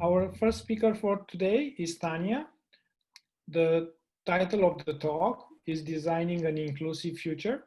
Our first speaker for today is Tania. The title of the talk is Designing an Inclusive Future.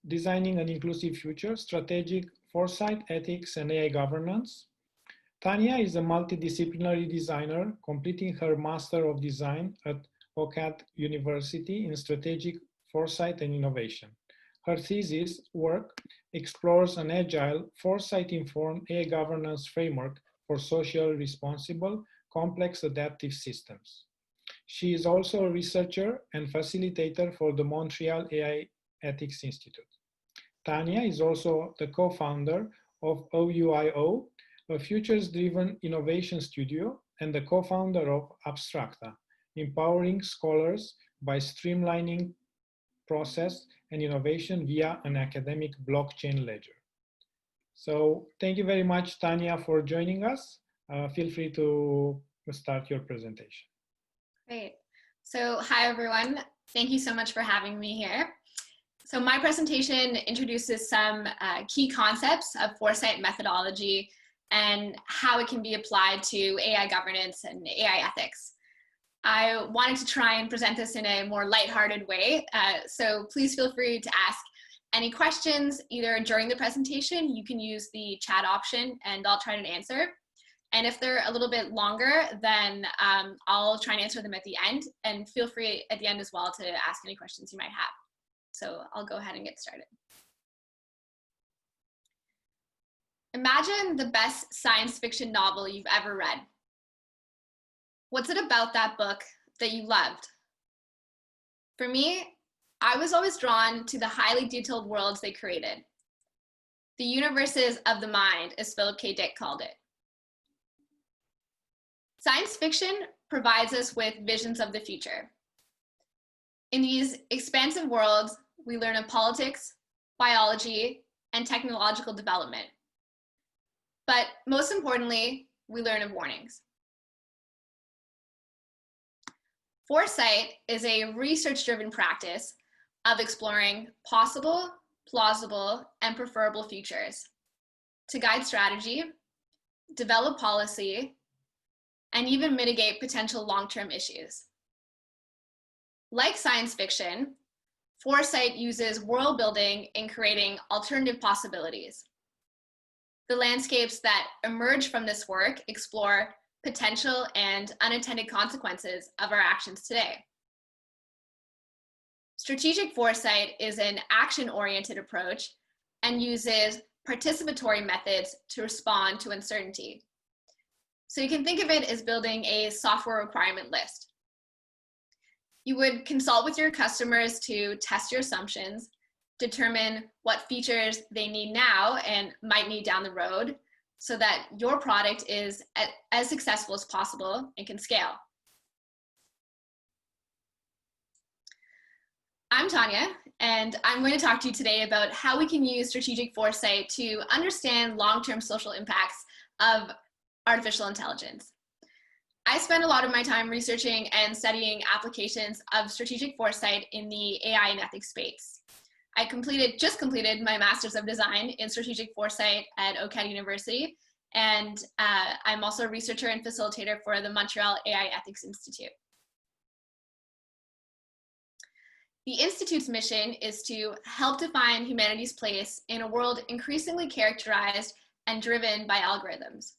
Designing an Inclusive Future, Strategic Foresight, Ethics, and AI Governance. Tania is a multidisciplinary designer completing her Master of Design at OCAD University in Strategic Foresight and Innovation. Her thesis work explores an agile, foresight-informed AI governance framework for socially responsible, complex adaptive systems. She is also a researcher and facilitator for the Montreal AI Ethics Institute. Tania is also the co-founder of OUIO, a futures-driven innovation studio, and the co-founder of Abstracta, empowering scholars by streamlining process and innovation via an academic blockchain ledger. So thank you very much, Tania, for joining us. Feel free to start your presentation. Great. So hi, everyone. Thank you so much for having me here. So my presentation introduces some key concepts of foresight methodology and how it can be applied to AI governance and AI ethics. I wanted to try and present this in a more lighthearted way, so please feel free to ask any questions either during the presentation. You can use the chat option and I'll try to answer. And if they're a little bit longer, then I'll try and answer them at the end, and feel free at the end as well to ask any questions you might have. So I'll go ahead and get started. Imagine the best science fiction novel you've ever read. What's it about that book that you loved? For me, I was always drawn to the highly detailed worlds they created. The universes of the mind, as Philip K. Dick called it. Science fiction provides us with visions of the future. In these expansive worlds, we learn of politics, biology, and technological development. But most importantly, we learn of warnings. Foresight is a research-driven practice of exploring possible, plausible, and preferable futures to guide strategy, develop policy, and even mitigate potential long-term issues. Like science fiction, foresight uses world building in creating alternative possibilities. The landscapes that emerge from this work explore potential and unintended consequences of our actions today. Strategic foresight is an action-oriented approach and uses participatory methods to respond to uncertainty. So you can think of it as building a software requirement list. You would consult with your customers to test your assumptions, determine what features they need now and might need down the road, so that your product is as successful as possible and can scale. I'm Tania, and I'm going to talk to you today about how we can use strategic foresight to understand long-term social impacts of artificial intelligence. I spend a lot of my time researching and studying applications of strategic foresight in the AI and ethics space. I just completed my Master's of Design in Strategic Foresight at OCAD University, and I'm also a researcher and facilitator for the Montreal AI Ethics Institute. The Institute's mission is to help define humanity's place in a world increasingly characterized and driven by algorithms.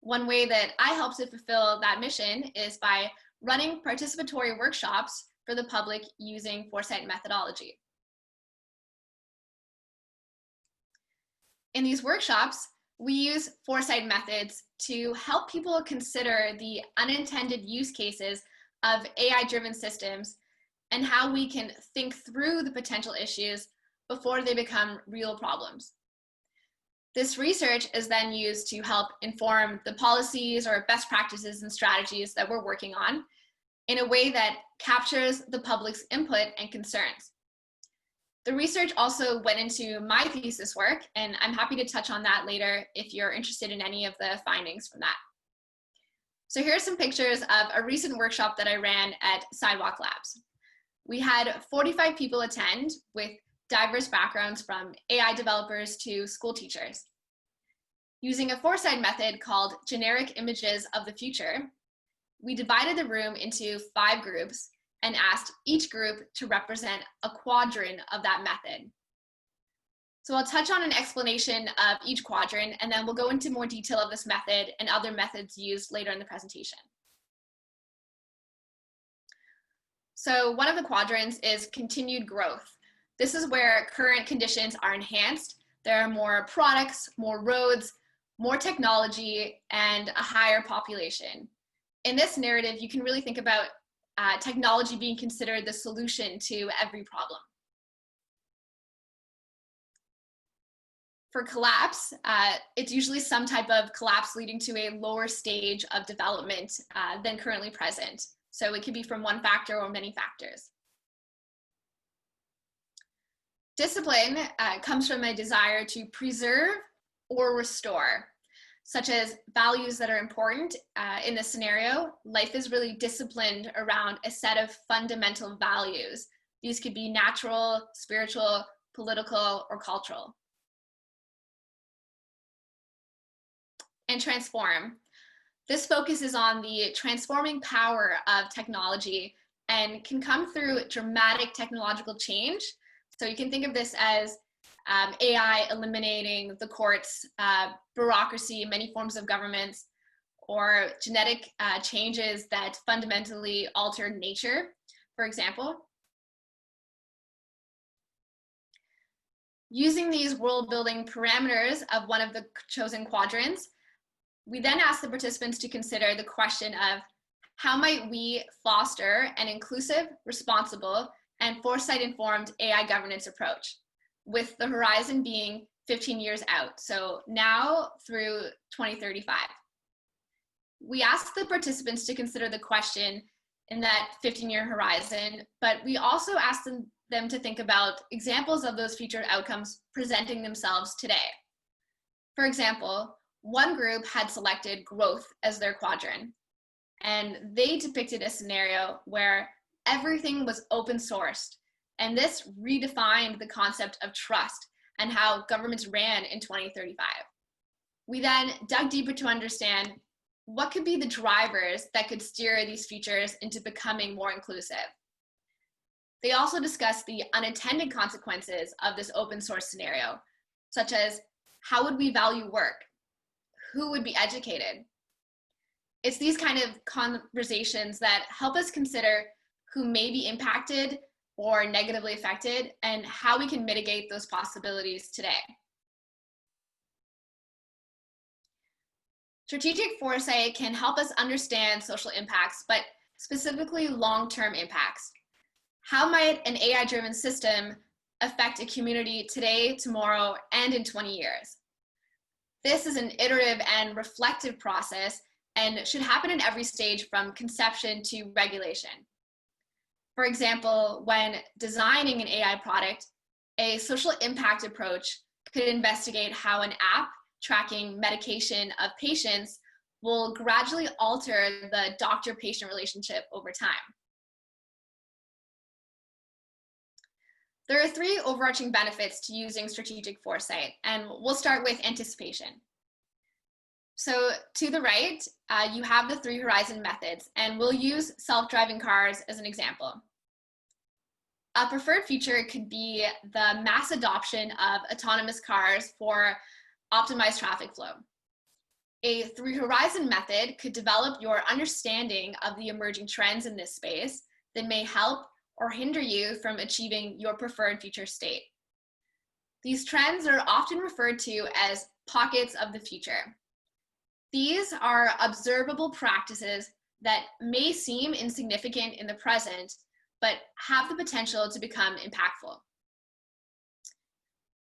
One way that I help to fulfill that mission is by running participatory workshops for the public using foresight methodology. In these workshops, we use foresight methods to help people consider the unintended use cases of AI-driven systems and how we can think through the potential issues before they become real problems. This research is then used to help inform the policies or best practices and strategies that we're working on in a way that captures the public's input and concerns. The research also went into my thesis work, and I'm happy to touch on that later if you're interested in any of the findings from that. So here are some pictures of a recent workshop that I ran at Sidewalk Labs. We had 45 people attend with diverse backgrounds from AI developers to school teachers. Using a foresight method called generic images of the future, we divided the room into 5 groups and asked each group to represent a quadrant of that method. So I'll touch on an explanation of each quadrant, and then we'll go into more detail of this method and other methods used later in the presentation. So one of the quadrants is continued growth. This is where current conditions are enhanced. There are more products, more roads, more technology, and a higher population. In this narrative, you can really think about technology being considered the solution to every problem. For collapse, it's usually some type of collapse leading to a lower stage of development than currently present. So it could be from one factor or many factors. Discipline comes from a desire to preserve or restore, such as values that are important. In this scenario, life is really disciplined around a set of fundamental values. These could be natural, spiritual, political, or cultural. And transform. This focuses on the transforming power of technology and can come through dramatic technological change. So you can think of this as AI eliminating the courts, bureaucracy, many forms of governments, or genetic changes that fundamentally alter nature, for example. Using these world-building parameters of one of the chosen quadrants, we then ask the participants to consider the question of how might we foster an inclusive, responsible, and foresight-informed AI governance approach, with the horizon being 15 years out, so now through 2035. We ask the participants to consider the question in that 15-year horizon, but we also ask them to think about examples of those future outcomes presenting themselves today. For example, one group had selected growth as their quadrant, and they depicted a scenario where everything was open sourced, and this redefined the concept of trust and how governments ran in 2035. We then dug deeper to understand what could be the drivers that could steer these futures into becoming more inclusive. They also discussed the unintended consequences of this open source scenario, such as how would we value work? Who would be educated? It's these kind of conversations that help us consider who may be impacted or negatively affected and how we can mitigate those possibilities today. Strategic foresight can help us understand social impacts, but specifically long-term impacts. How might an AI-driven system affect a community today, tomorrow, and in 20 years? This is an iterative and reflective process and should happen in every stage from conception to regulation. For example, when designing an AI product, a social impact approach could investigate how an app tracking medication of patients will gradually alter the doctor-patient relationship over time. There are 3 overarching benefits to using strategic foresight, and we'll start with anticipation. So to the right, you have the 3 horizon methods, and we'll use self-driving cars as an example. A preferred feature could be the mass adoption of autonomous cars for optimized traffic flow. A 3 horizon method could develop your understanding of the emerging trends in this space that may help or hinder you from achieving your preferred future state. These trends are often referred to as pockets of the future. These are observable practices that may seem insignificant in the present, but have the potential to become impactful.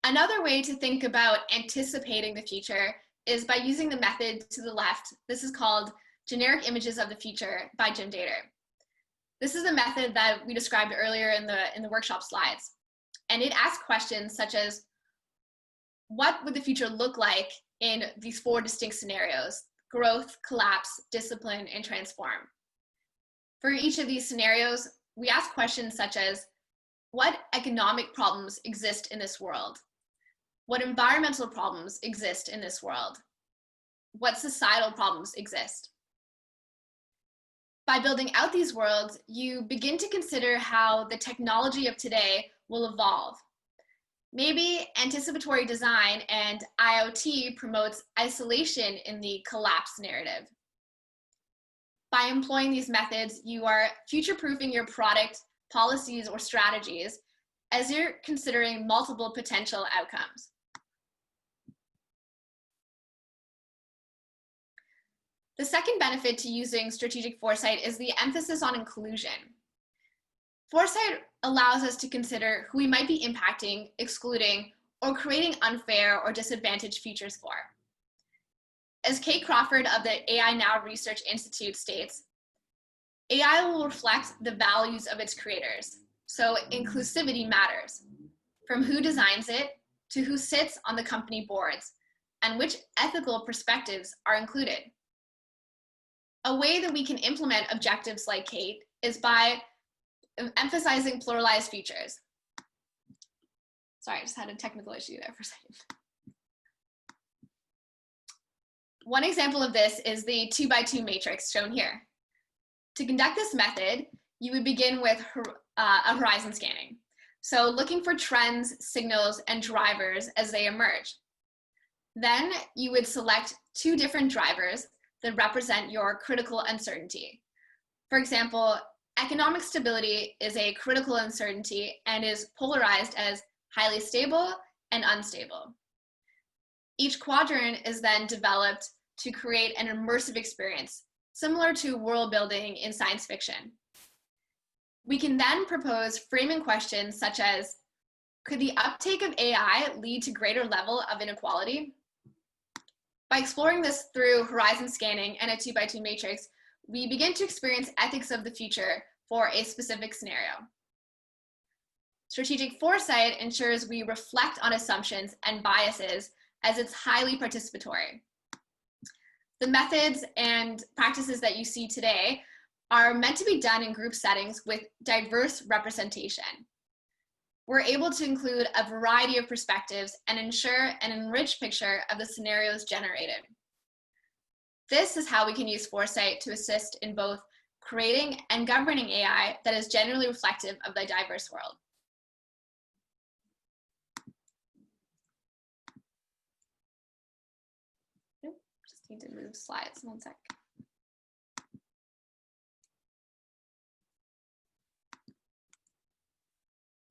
Another way to think about anticipating the future is by using the method to the left. This is called generic images of the future by Jim Dater. This is a method that we described earlier in the workshop slides. And it asks questions such as, what would the future look like in these 4 distinct scenarios: growth, collapse, discipline, and transform? For each of these scenarios, we ask questions such as, what economic problems exist in this world? What environmental problems exist in this world? What societal problems exist? By building out these worlds, you begin to consider how the technology of today will evolve. Maybe anticipatory design and IoT promotes isolation in the collapse narrative. By employing these methods, you are future-proofing your product, policies, or strategies as you're considering multiple potential outcomes. The second benefit to using strategic foresight is the emphasis on inclusion. Foresight allows us to consider who we might be impacting, excluding, or creating unfair or disadvantaged futures for. As Kate Crawford of the AI Now Research Institute states, AI will reflect the values of its creators, so inclusivity matters, from who designs it to who sits on the company boards, and which ethical perspectives are included. A way that we can implement objectives like Kate is by emphasizing pluralized features. Sorry, I just had a technical issue there for a second. One example of this is the 2x2 matrix shown here. To conduct this method, you would begin with a horizon scanning. So looking for trends, signals, and drivers as they emerge. Then you would select two different drivers that represent your critical uncertainty. For example, economic stability is a critical uncertainty and is polarized as highly stable and unstable. Each quadrant is then developed to create an immersive experience, similar to world building in science fiction. We can then propose framing questions such as, could the uptake of AI lead to greater level of inequality? By exploring this through horizon scanning and a 2x2 matrix, we begin to experience ethics of the future for a specific scenario. Strategic foresight ensures we reflect on assumptions and biases as it's highly participatory. The methods and practices that you see today are meant to be done in group settings with diverse representation. We're able to include a variety of perspectives and ensure an enriched picture of the scenarios generated. This is how we can use foresight to assist in both creating and governing AI that is genuinely reflective of the diverse world. Just need to move slides, one sec.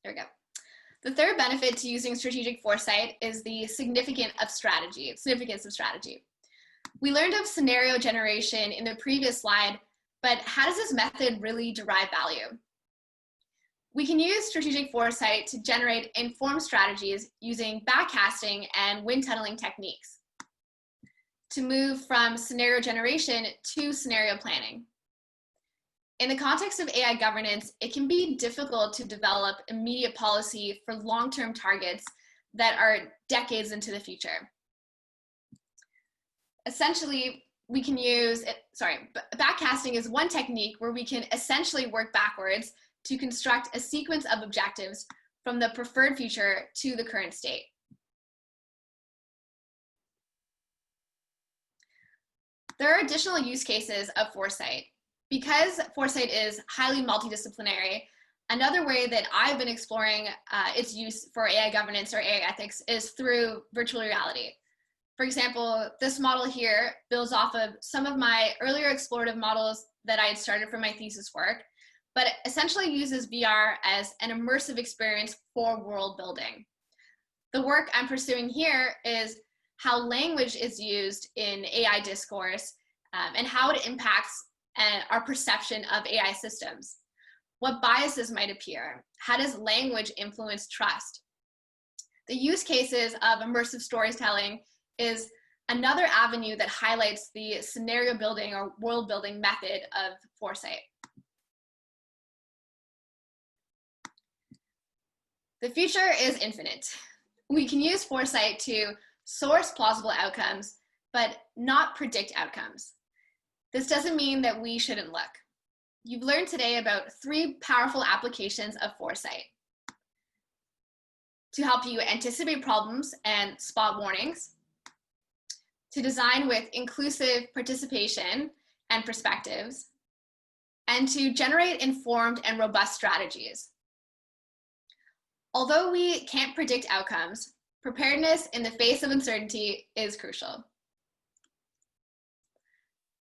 There we go. The third benefit to using strategic foresight is the significance of strategy. We learned of scenario generation in the previous slide, but how does this method really derive value? We can use strategic foresight to generate informed strategies using backcasting and wind tunneling techniques to move from scenario generation to scenario planning. In the context of AI governance, it can be difficult to develop immediate policy for long-term targets that are decades into the future. Essentially, we can use, backcasting is one technique where we can essentially work backwards to construct a sequence of objectives from the preferred future to the current state. There are additional use cases of foresight. Because foresight is highly multidisciplinary, another way that I've been exploring its use for AI governance or AI ethics is through virtual reality. For example, this model here builds off of some of my earlier explorative models that I had started for my thesis work, but essentially uses VR as an immersive experience for world building. The work I'm pursuing here is how language is used in AI discourse and how it impacts our perception of AI systems. What biases might appear? How does language influence trust? The use cases of immersive storytelling is another avenue that highlights the scenario building or world building method of foresight. The future is infinite. We can use foresight to source plausible outcomes, but not predict outcomes. This doesn't mean that we shouldn't look. You've learned today about 3 powerful applications of foresight. to help you anticipate problems and spot warnings, to design with inclusive participation and perspectives, and to generate informed and robust strategies. Although we can't predict outcomes, preparedness in the face of uncertainty is crucial.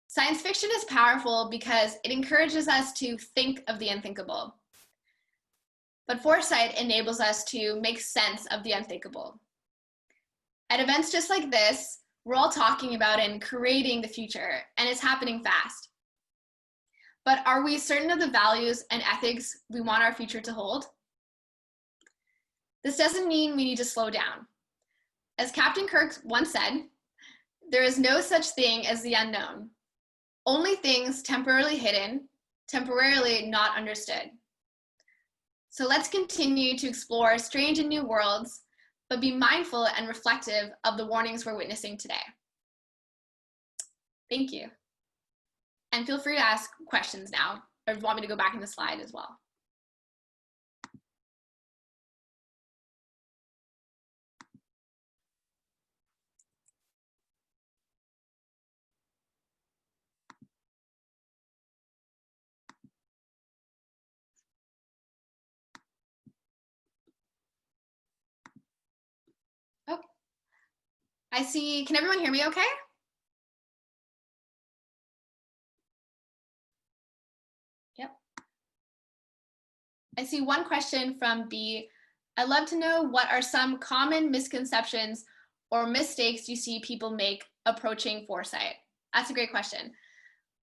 Science fiction is powerful because it encourages us to think of the unthinkable. But foresight enables us to make sense of the unthinkable. At events just like this, we're all talking about and creating the future, and it's happening fast. But are we certain of the values and ethics we want our future to hold? This doesn't mean we need to slow down. As Captain Kirk once said, there is no such thing as the unknown. Only things temporarily hidden, temporarily not understood. So let's continue to explore strange and new worlds, but be mindful and reflective of the warnings we're witnessing today. Thank you. And feel free to ask questions now, or if you want me to go back in the slide as well. Oh, I see, can everyone hear me okay? Yep. I see one question from B. I'd love to know what are some common misconceptions or mistakes you see people make approaching foresight? That's a great question.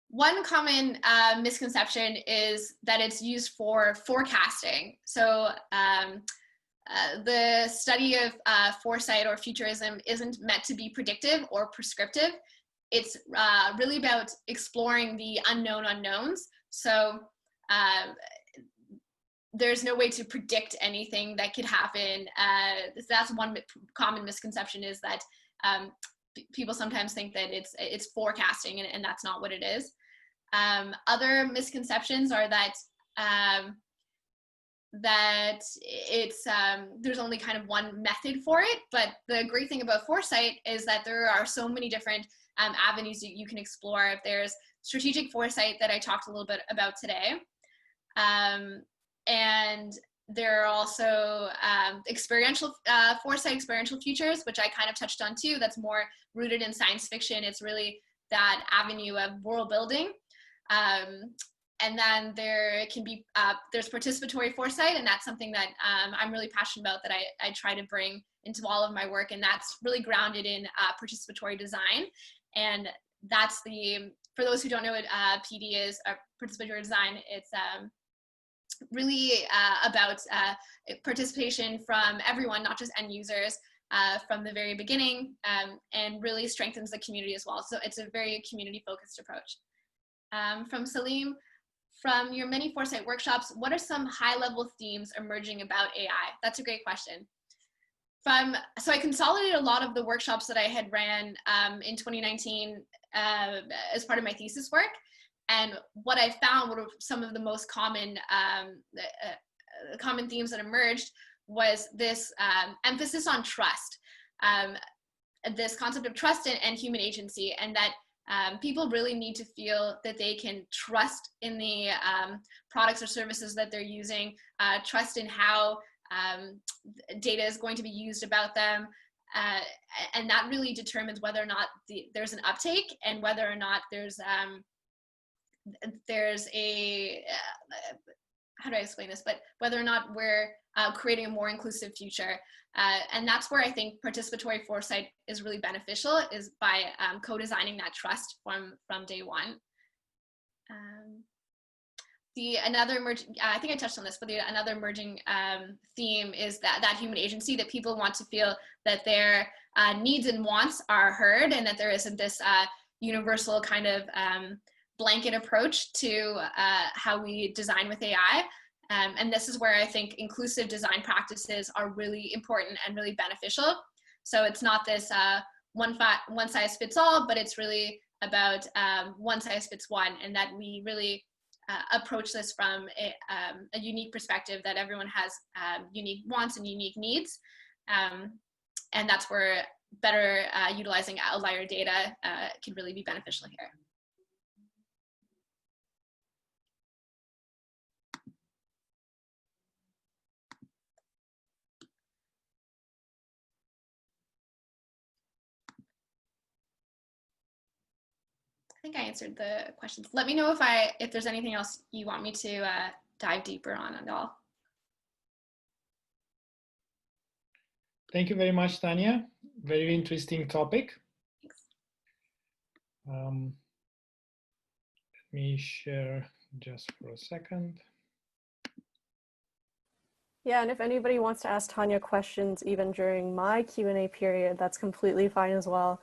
One common misconception is that it's used for forecasting. So the study of foresight or futurism isn't meant to be predictive or prescriptive. It's really about exploring the unknown unknowns. So there's no way to predict anything that could happen. That's one common misconception, is that people sometimes think that it's forecasting, and that's not what it is. Other misconceptions are that it's there's only kind of one method for it, but the great thing about foresight is that there are so many different avenues that you can explore. There's strategic foresight that I talked a little bit about today, and there are also experiential foresight, experiential futures, which I kind of touched on too. That's more rooted in science fiction. It's really that avenue of world building. And then there can be, there's participatory foresight, and that's something that I'm really passionate about, that I try to bring into all of my work, and that's really grounded in participatory design. And that's for those who don't know what PD is, participatory design, it's really about participation from everyone, not just end users, from the very beginning, and really strengthens the community as well. So it's a very community-focused approach. From Salim, from your many foresight workshops, what are some high-level themes emerging about AI? That's a great question. So I consolidated a lot of the workshops that I had ran in 2019 as part of my thesis work. And what I found were some of the most common common themes that emerged was this emphasis on trust, this concept of trust and human agency, and that people really need to feel that they can trust in the products or services that they're using, trust in how data is going to be used about them, and that really determines whether or not there's an uptake, and whether or not there's a how do I explain this, but whether or not we're creating a more inclusive future. And that's where I think participatory foresight is really beneficial, is by co-designing that trust from day one. Another emerging, I think I touched on this, but another emerging theme is that human agency, that people want to feel that their needs and wants are heard, and that there isn't this universal kind of blanket approach to how we design with AI. And this is where I think inclusive design practices are really important and really beneficial. So it's not this one size fits all, but it's really about one size fits one, and that we really approach this from a unique perspective, that everyone has unique wants and unique needs. And that's where better utilizing outlier data can really be beneficial here. I think I answered the questions. Let me know if there's anything else you want me to dive deeper on at all. Thank you very much, Tania. Very interesting topic. Thanks. Let me share just for a second. Yeah, and if anybody wants to ask Tania questions even during my Q&A period, that's completely fine as well.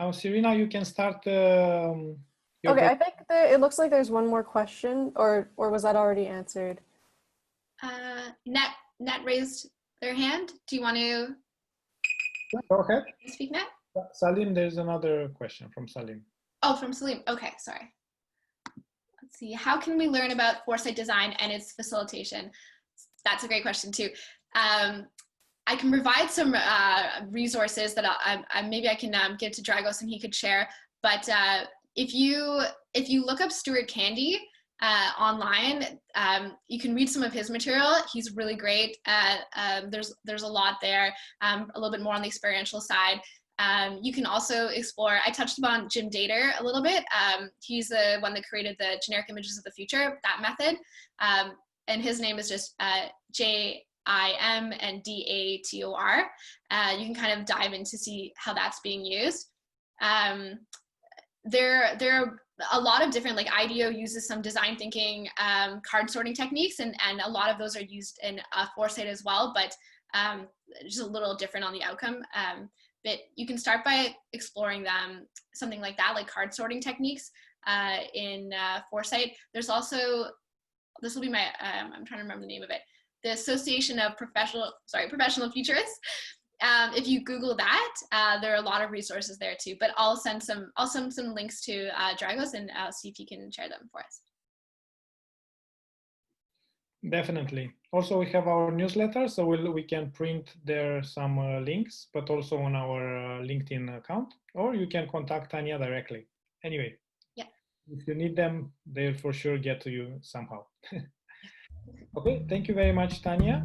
Now, Serena, you can start. Okay, I think it looks like there's one more question, or was that already answered? Net raised their hand. Do you want to go ahead? Speak, Net? Salim, there's another question from Salim. Oh, from Salim. Okay, sorry. Let's see. How can we learn about foresight design and its facilitation? That's a great question too. I can provide some resources that maybe I can give to Dragos and he could share. But if you look up Stuart Candy online, you can read some of his material. He's really great. There's a lot there, a little bit more on the experiential side. You can also explore, I touched upon Jim Dater a little bit. He's the one that created the generic images of the future, that method. And his name is just JIM and DATOR. You can kind of dive in to see how that's being used. There are a lot of different, like IDEO uses some design thinking card sorting techniques, and a lot of those are used in Foresight as well, but just a little different on the outcome. But you can start by exploring them, something like that, like card sorting techniques in Foresight. There's also, this will be my, I'm trying to remember the name of it, the Association of Professional Futurists. If you Google that, there are a lot of resources there too, but I'll send some links to Dragos, and I'll see if he can share them for us. Definitely. Also, we have our newsletter, so we can print there some links, but also on our LinkedIn account, or you can contact Tania directly. Anyway, yeah, if you need them, they'll for sure get to you somehow. Okay, thank you very much, Tania.